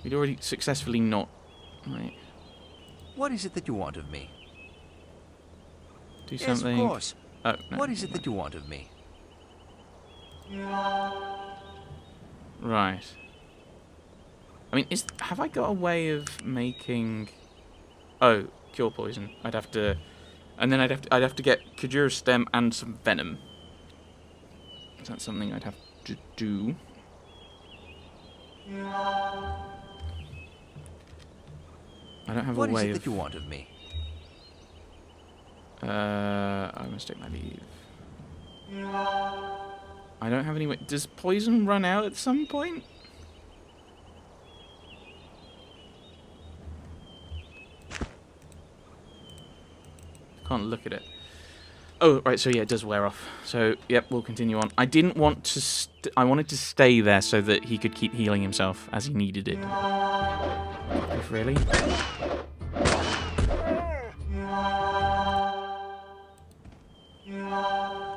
We'd already successfully not... Right. What is it that you want of me? Do Yes, something. of course. Oh, no. What is it that you want of me? Right. I mean, have I got a way of making... Oh, cure poison. I'd have to... And then I'd have to get Kajura stem and some venom. Is that something I'd have to do? I don't have a way of... What is it that you want of me? I must take my leave. I don't have any way... Does poison run out at some point? Can't look at it. Oh, right, so yeah, it does wear off. So, yep, we'll continue on. I didn't want to... I wanted to stay there so that he could keep healing himself as he needed it. If really?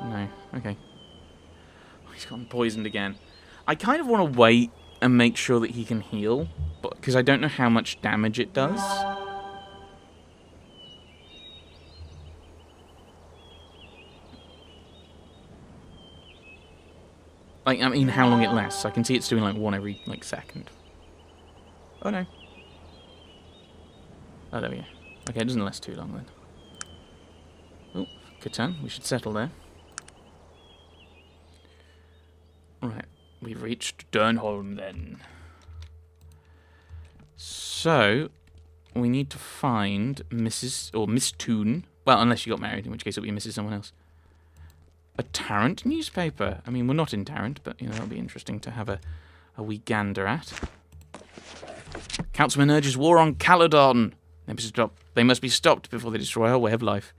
No, okay. Oh, he's gotten poisoned again. I kind of want to wait and make sure that he can heal, because I don't know how much damage it does. Like, I mean, how long it lasts. I can see it's doing, like, one every, like, second. Oh, no. Oh, there we go. Okay, it doesn't last too long, then. Oh, Catan. We should settle there. Right. We've reached Dernholm, then. So, we need to find Mrs... or Miss Toon. Well, unless she got married, in which case it'll be Mrs. someone else. A Tarrant newspaper. I mean, we're not in Tarrant, but, you know, that'll be interesting to have a wee gander at. Councilman urges war on Caledon. They must be stopped before they destroy our way of life.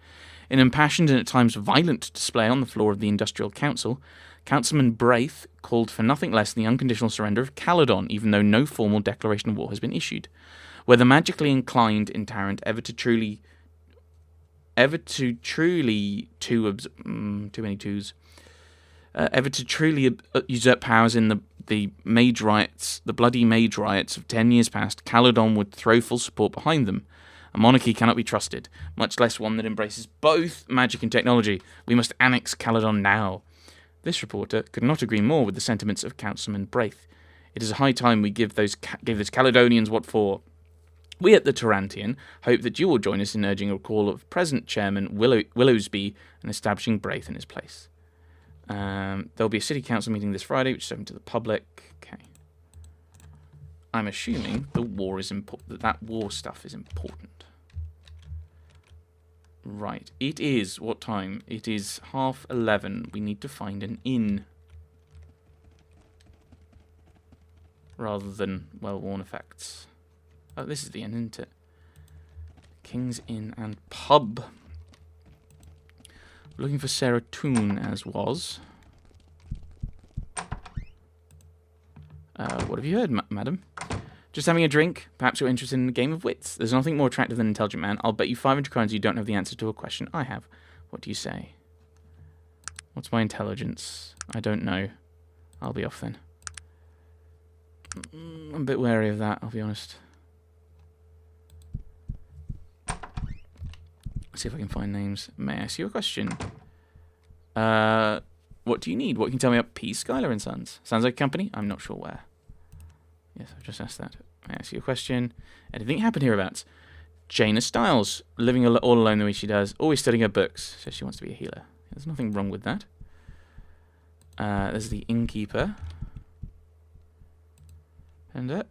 In an impassioned and at times violent display on the floor of the Industrial Council, Councilman Braith called for nothing less than the unconditional surrender of Caledon, even though no formal declaration of war has been issued. Whether magically inclined in Tarrant ever to truly usurp powers in the mage riots, the bloody mage riots of 10 years past, Caledon would throw full support behind them. A monarchy cannot be trusted, much less one that embraces both magic and technology. We must annex Caledon now. This reporter could not agree more with the sentiments of Councilman Braith. It is a high time we give those Caledonians what for. We at the Tarantian hope that you will join us in urging a recall of present Chairman Willowsby and establishing Braith in his place. There'll be a City Council meeting this Friday, which is open to the public. Okay. I'm assuming the war is that war stuff is important. Right. It is... What time? It is 11:30. We need to find an inn. Rather than well-worn effects. Oh, this is the inn, isn't it? King's Inn and Pub. We're looking for Sarah Toon, as was. What have you heard, madam? Just having a drink. Perhaps you're interested in a game of wits. There's nothing more attractive than an intelligent man. I'll bet you 500 crowns you don't have the answer to a question I have. What do you say? What's my intelligence? I don't know. I'll be off then. I'm a bit wary of that, I'll be honest. Let's see if I can find names. May I ask you a question? What do you need? What can you tell me about P. Schuyler and Sons? Sounds like a company? I'm not sure where. Yes, I've just asked that. May I ask you a question? Anything happen hereabouts? Jaina Stiles, living all alone the way she does, always studying her books. Says she wants to be a healer. There's nothing wrong with that. There's the innkeeper. And,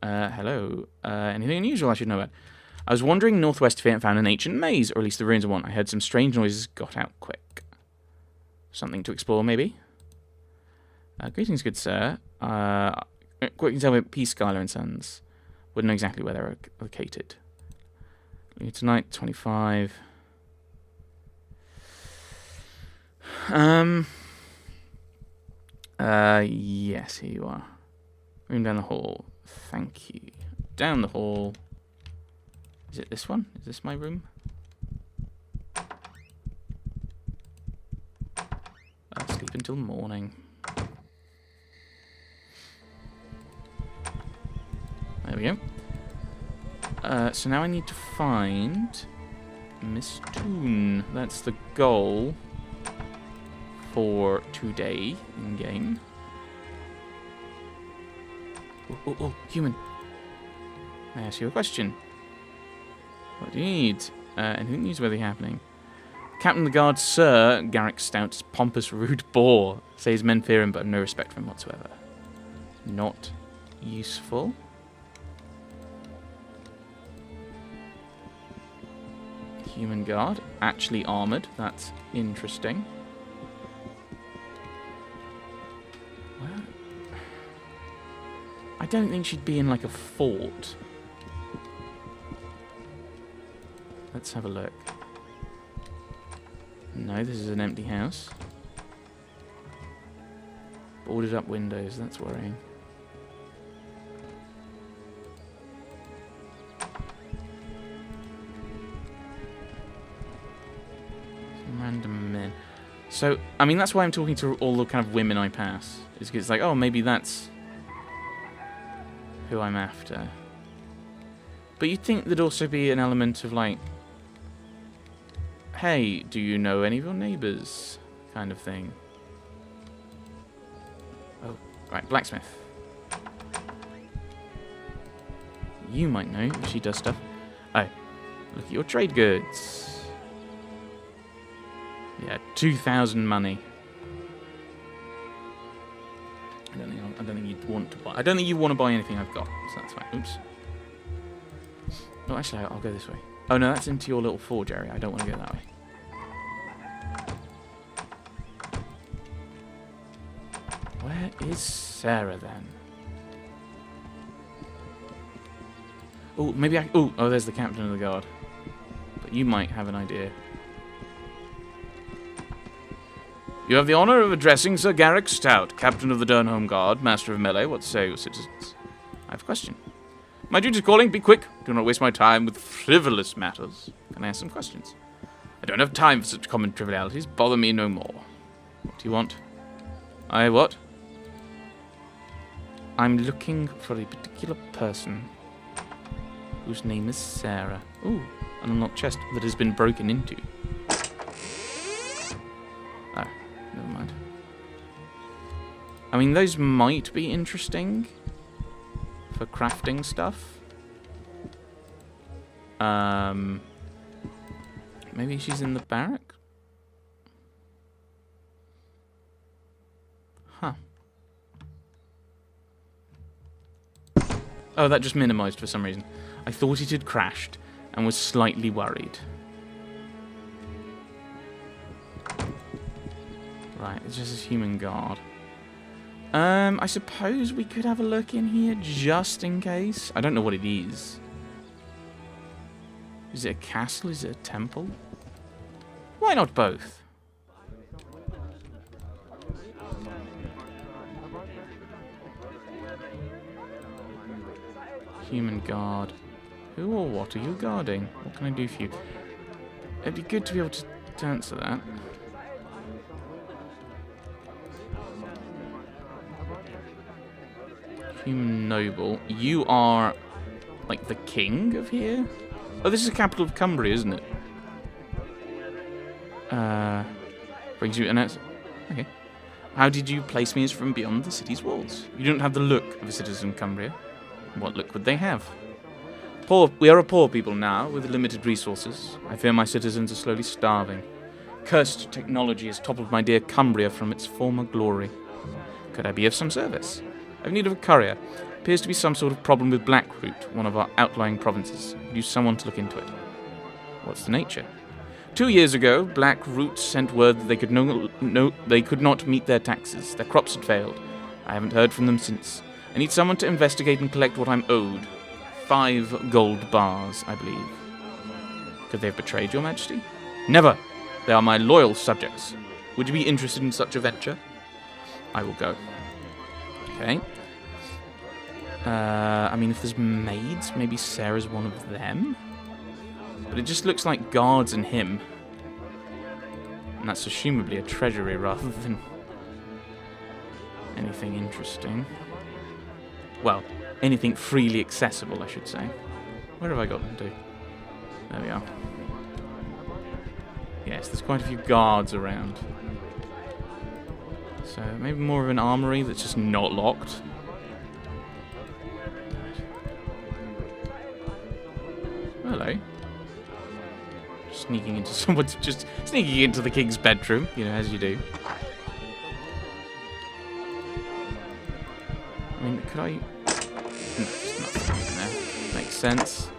hello. Anything unusual I should know about? I was wandering northwest of here and found an ancient maze, or at least the ruins of one. I heard some strange noises, got out quick. Something to explore, maybe? Greetings, good sir. What can you tell me about P. Schuyler and Sons? Wouldn't know exactly where they're located. Tonight, 25. Yes, here you are. Room down the hall. Thank you. Down the hall. Is it this one? Is this my room? I'll sleep until morning. There we go. So now I need to find Miss Toon. That's the goal for today in game. Oh, human. May I ask you a question? What do you need? Anything newsworthy happening? Captain of the Guard, Sir Garrick Stout's pompous, rude bore. Say his men fear him, but have no respect for him whatsoever. Not useful. Human Guard, actually armoured. That's interesting. Well, I don't think she'd be in like a fort. Let's have a look. No, this is an empty house. Boarded up windows, that's worrying. Some random men. So, I mean, that's why I'm talking to all the kind of women I pass. Is because it's like, oh, maybe that's who I'm after. But you'd think there'd also be an element of like, hey, do you know any of your neighbours? Kind of thing. Oh, right, blacksmith. You might know if she does stuff. Oh, look at your trade goods. Yeah, 2,000 money. I don't think you'd want to buy. I don't think you want to buy anything I've got, so that's fine. Oops. Oh, actually, I'll go this way. Oh no, that's into your little forge area. I don't want to go that way. Where is Sarah then? Oh, maybe I... Oh, there's the captain of the guard. But you might have an idea. You have the honour of addressing Sir Garrick Stout, captain of the Dernholm Guard, master of melee. What say your citizens? I have a question. My duty is calling. Be quick. Do not waste my time with frivolous matters. Can I ask some questions? I don't have time for such common trivialities. Bother me no more. What do you want? What? I'm looking for a particular person whose name is Sarah. Ooh, an unlocked chest that has been broken into. Oh, never mind. I mean, those might be interesting for crafting stuff. Maybe she's in the barrack? Huh. Oh, that just minimized for some reason. I thought it had crashed and was slightly worried. Right, it's just this human guard. I suppose we could have a look in here just in case. I don't know what it is. Is it a castle? Is it a temple? Why not both? Human guard. Who or what are you guarding? What can I do for you? It'd be good to be able to answer that. Human noble. You are like the king of here? Oh, this is the capital of Cumbria, isn't it? Brings you an answer. Okay. How did you place me as from beyond the city's walls? You don't have the look of a citizen of Cumbria. What look would they have? We are a poor people now, with limited resources. I fear my citizens are slowly starving. Cursed technology has toppled my dear Cumbria from its former glory. Could I be of some service? I have need of a courier. Appears to be some sort of problem with Blackroot, one of our outlying provinces. Use someone to look into it. What's the nature? 2 years ago, Blackroot sent word that they could not meet their taxes. Their crops had failed. I haven't heard from them since. I need someone to investigate and collect what I'm owed. 5 gold bars, I believe. Could they have betrayed your majesty? Never! They are my loyal subjects. Would you be interested in such a venture? I will go. Okay. I mean, if there's maids, maybe Sarah's one of them? But it just looks like guards and him. And that's assumably a treasury rather than anything interesting. Well, anything freely accessible, I should say. Where have I got them to? There we are. Yes, there's quite a few guards around. So maybe more of an armory that's just not locked. Hello. Sneaking into someone's just sneaking into the king's bedroom, you know, as you do. I mean, could I? No, there's nothing in there. Makes sense.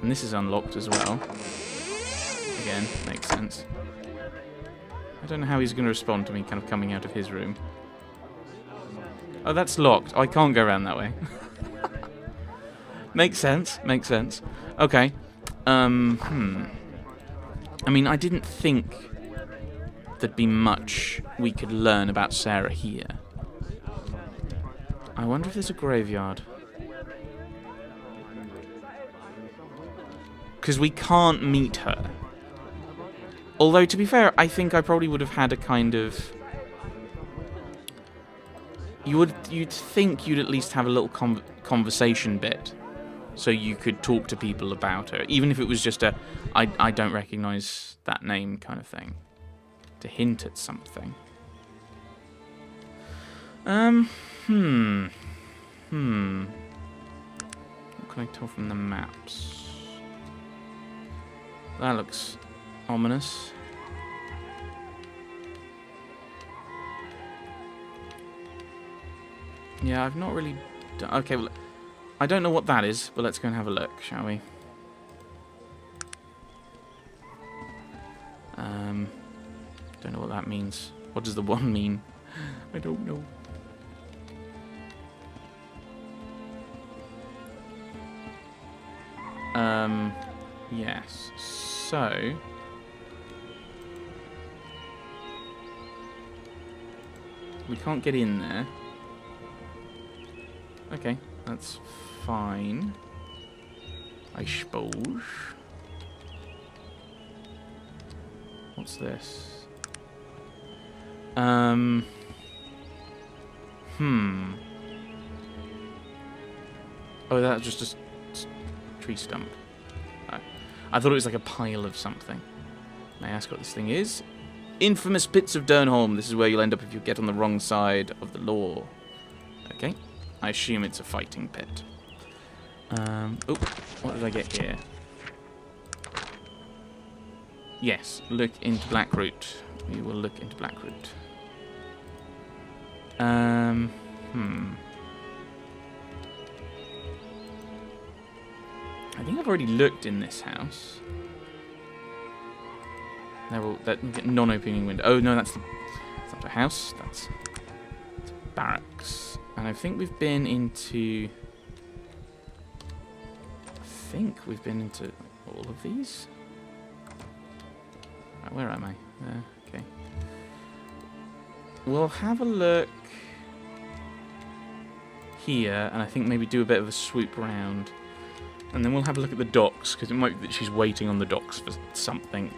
And this is unlocked as well. Again, makes sense. I don't know how he's going to respond to me kind of coming out of his room. Oh, that's locked. I can't go around that way. Makes sense. Makes sense. Okay. I mean, I didn't think there'd be much we could learn about Sarah here. I wonder if there's a graveyard. Because we can't meet her. Although, to be fair, I think I probably would have had a kind of... You'd think you'd at least have a little conversation bit. So you could talk to people about her. Even if it was just a, I don't recognise that name kind of thing. To hint at something. What can I tell from the maps? That looks ominous. Yeah, I've not really done... Okay, well, I don't know what that is, but let's go and have a look, shall we? Don't know what that means. What does the 1 mean? I don't know. Yes. So... we can't get in there. Okay, that's fine. I suppose. What's this? Oh, that's just a tree stump. Oh. I thought it was like a pile of something. May I ask what this thing is? Infamous pits of Dernholm. This is where you'll end up if you get on the wrong side of the law. Okay. I assume it's a fighting pit. Oh, what did I get here? Yes, look into Blackroot. We will look into Blackroot. I think I've already looked in this house. They're all that non-opening window. Oh no, that's not a house. That's barracks. And I think we've been into. All of these. Right, where am I? Okay. We'll have a look here, and I think maybe do a bit of a swoop around. And then we'll have a look at the docks, because it might be that she's waiting on the docks for something.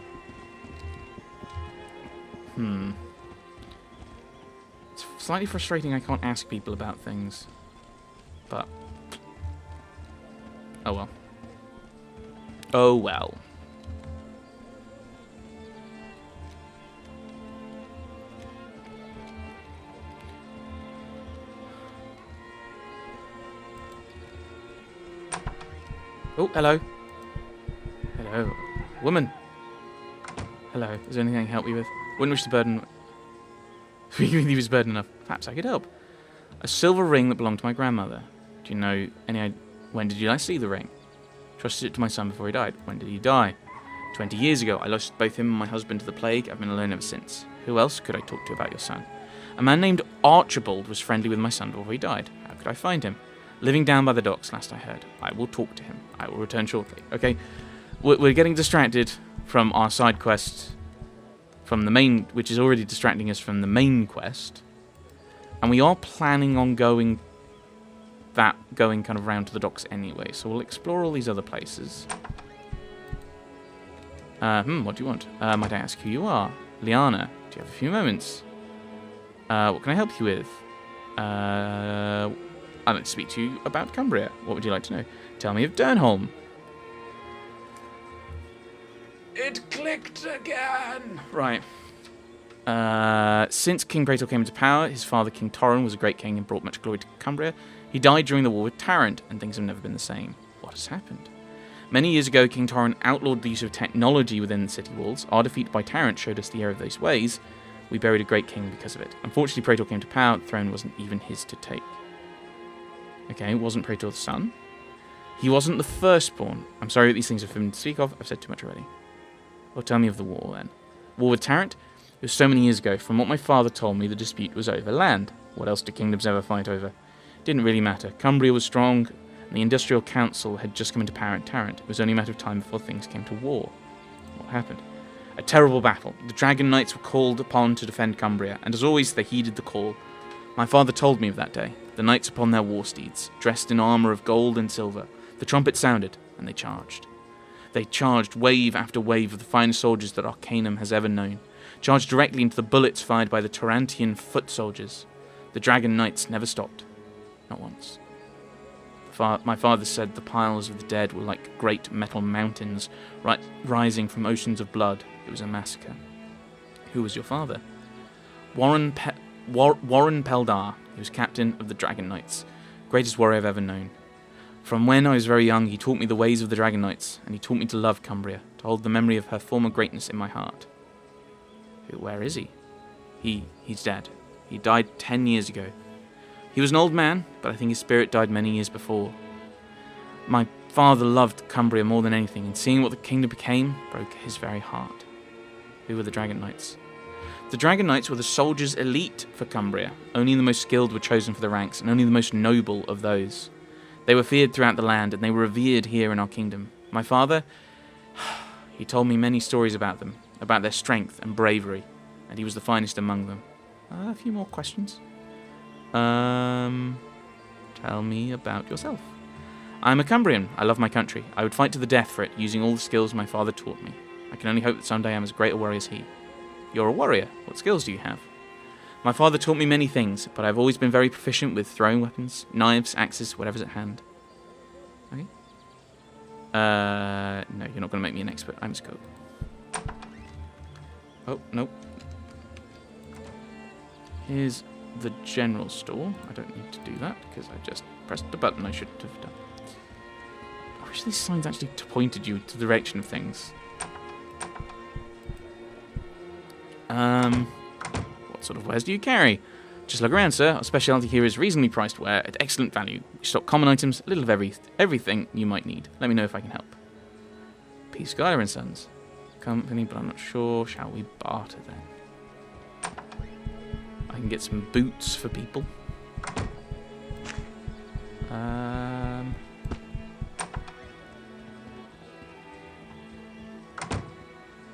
It's slightly frustrating I can't ask people about things. But... oh well. Oh well. Oh, hello. Hello. Woman. Hello. Is there anything I can help you with? Wouldn't wish to burden... he was burden enough. Perhaps I could help. A silver ring that belonged to my grandmother. Do you know any... when did you last see the ring? Trusted it to my son before he died. When did he die? 20 years ago. I lost both him and my husband to the plague. I've been alone ever since. Who else could I talk to about your son? A man named Archibald was friendly with my son before he died. How could I find him? Living down by the docks, last I heard. I will talk to him. I will return shortly. Okay, we're getting distracted from our side quest, from the main, which is already distracting us from the main quest, and we are planning on going kind of round to the docks anyway. So we'll explore all these other places. What do you want? Might I ask who you are? Liana. Do you have a few moments? What can I help you with? I'd like to speak to you about Cumbria. What would you like to know? Tell me of Dernholm. It clicked again! Right. Since King Praetor came into power, his father, King Torrin, was a great king and brought much glory to Cumbria. He died during the war with Tarrant, and things have never been the same. What has happened? Many years ago, King Torrin outlawed the use of technology within the city walls. Our defeat by Tarrant showed us the error of those ways. We buried a great king because of it. Unfortunately, Praetor came to power. The throne wasn't even his to take. Okay, wasn't Praetor the son? He wasn't the firstborn. I'm sorry that these things are forbidden to speak of. I've said too much already. Well, tell me of the war, then. War with Tarrant? It was so many years ago. From what my father told me, the dispute was over land. What else do kingdoms ever fight over? It didn't really matter. Cumbria was strong, and the Industrial Council had just come into power in Tarrant. It was only a matter of time before things came to war. What happened? A terrible battle. The Dragon Knights were called upon to defend Cumbria, and as always, they heeded the call. My father told me of that day. The knights upon their war steeds, dressed in armour of gold and silver. The trumpet sounded, and they charged. They charged wave after wave of the finest soldiers that Arcanum has ever known. Charged directly into the bullets fired by the Tarantian foot soldiers. The Dragon Knights never stopped. Not once. My father said the piles of the dead were like great metal mountains rising from oceans of blood. It was a massacre. Who was your father? Warren Peldar. He was captain of the Dragon Knights. Greatest warrior I've ever known. From when I was very young, he taught me the ways of the Dragon Knights, and he taught me to love Cumbria, to hold the memory of her former greatness in my heart. Where is he? He's dead. He died 10 years ago. He was an old man, but I think his spirit died many years before. My father loved Cumbria more than anything, and seeing what the kingdom became broke his very heart. Who were the Dragon Knights? The Dragon Knights were the soldiers' elite for Cumbria. Only the most skilled were chosen for the ranks, and only the most noble of those. They were feared throughout the land, and they were revered here in our kingdom. My father, he told me many stories about them, about their strength and bravery, and he was the finest among them. A few more questions. Tell me about yourself. I'm a Cumbrian. I love my country. I would fight to the death for it, using all the skills my father taught me. I can only hope that someday I'm as great a warrior as he. You're a warrior. What skills do you have? My father taught me many things, but I've always been very proficient with throwing weapons, knives, axes, whatever's at hand. Okay. No, you're not going to make me an expert. I'm a scope. Oh, nope. Here's the general store. I don't need to do that because I just pressed the button I shouldn't have done. I wish these signs actually pointed you to the direction of things. What sort of wares do you carry? Just look around, sir. Our specialty here is reasonably priced ware at excellent value. We stock common items, a little of everything you might need. Let me know if I can help. P. Schuyler & Sons. Company, but I'm not sure. Shall we barter then? I can get some boots for people.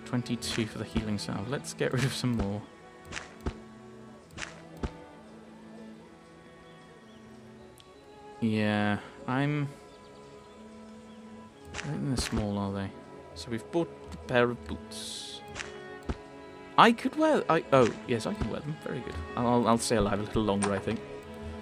22 for the healing salve. Let's get rid of some more. Yeah, I don't think they're small, are they? So we've bought a pair of boots. I could wear... oh, yes, I can wear them. Very good. I'll stay alive a little longer, I think.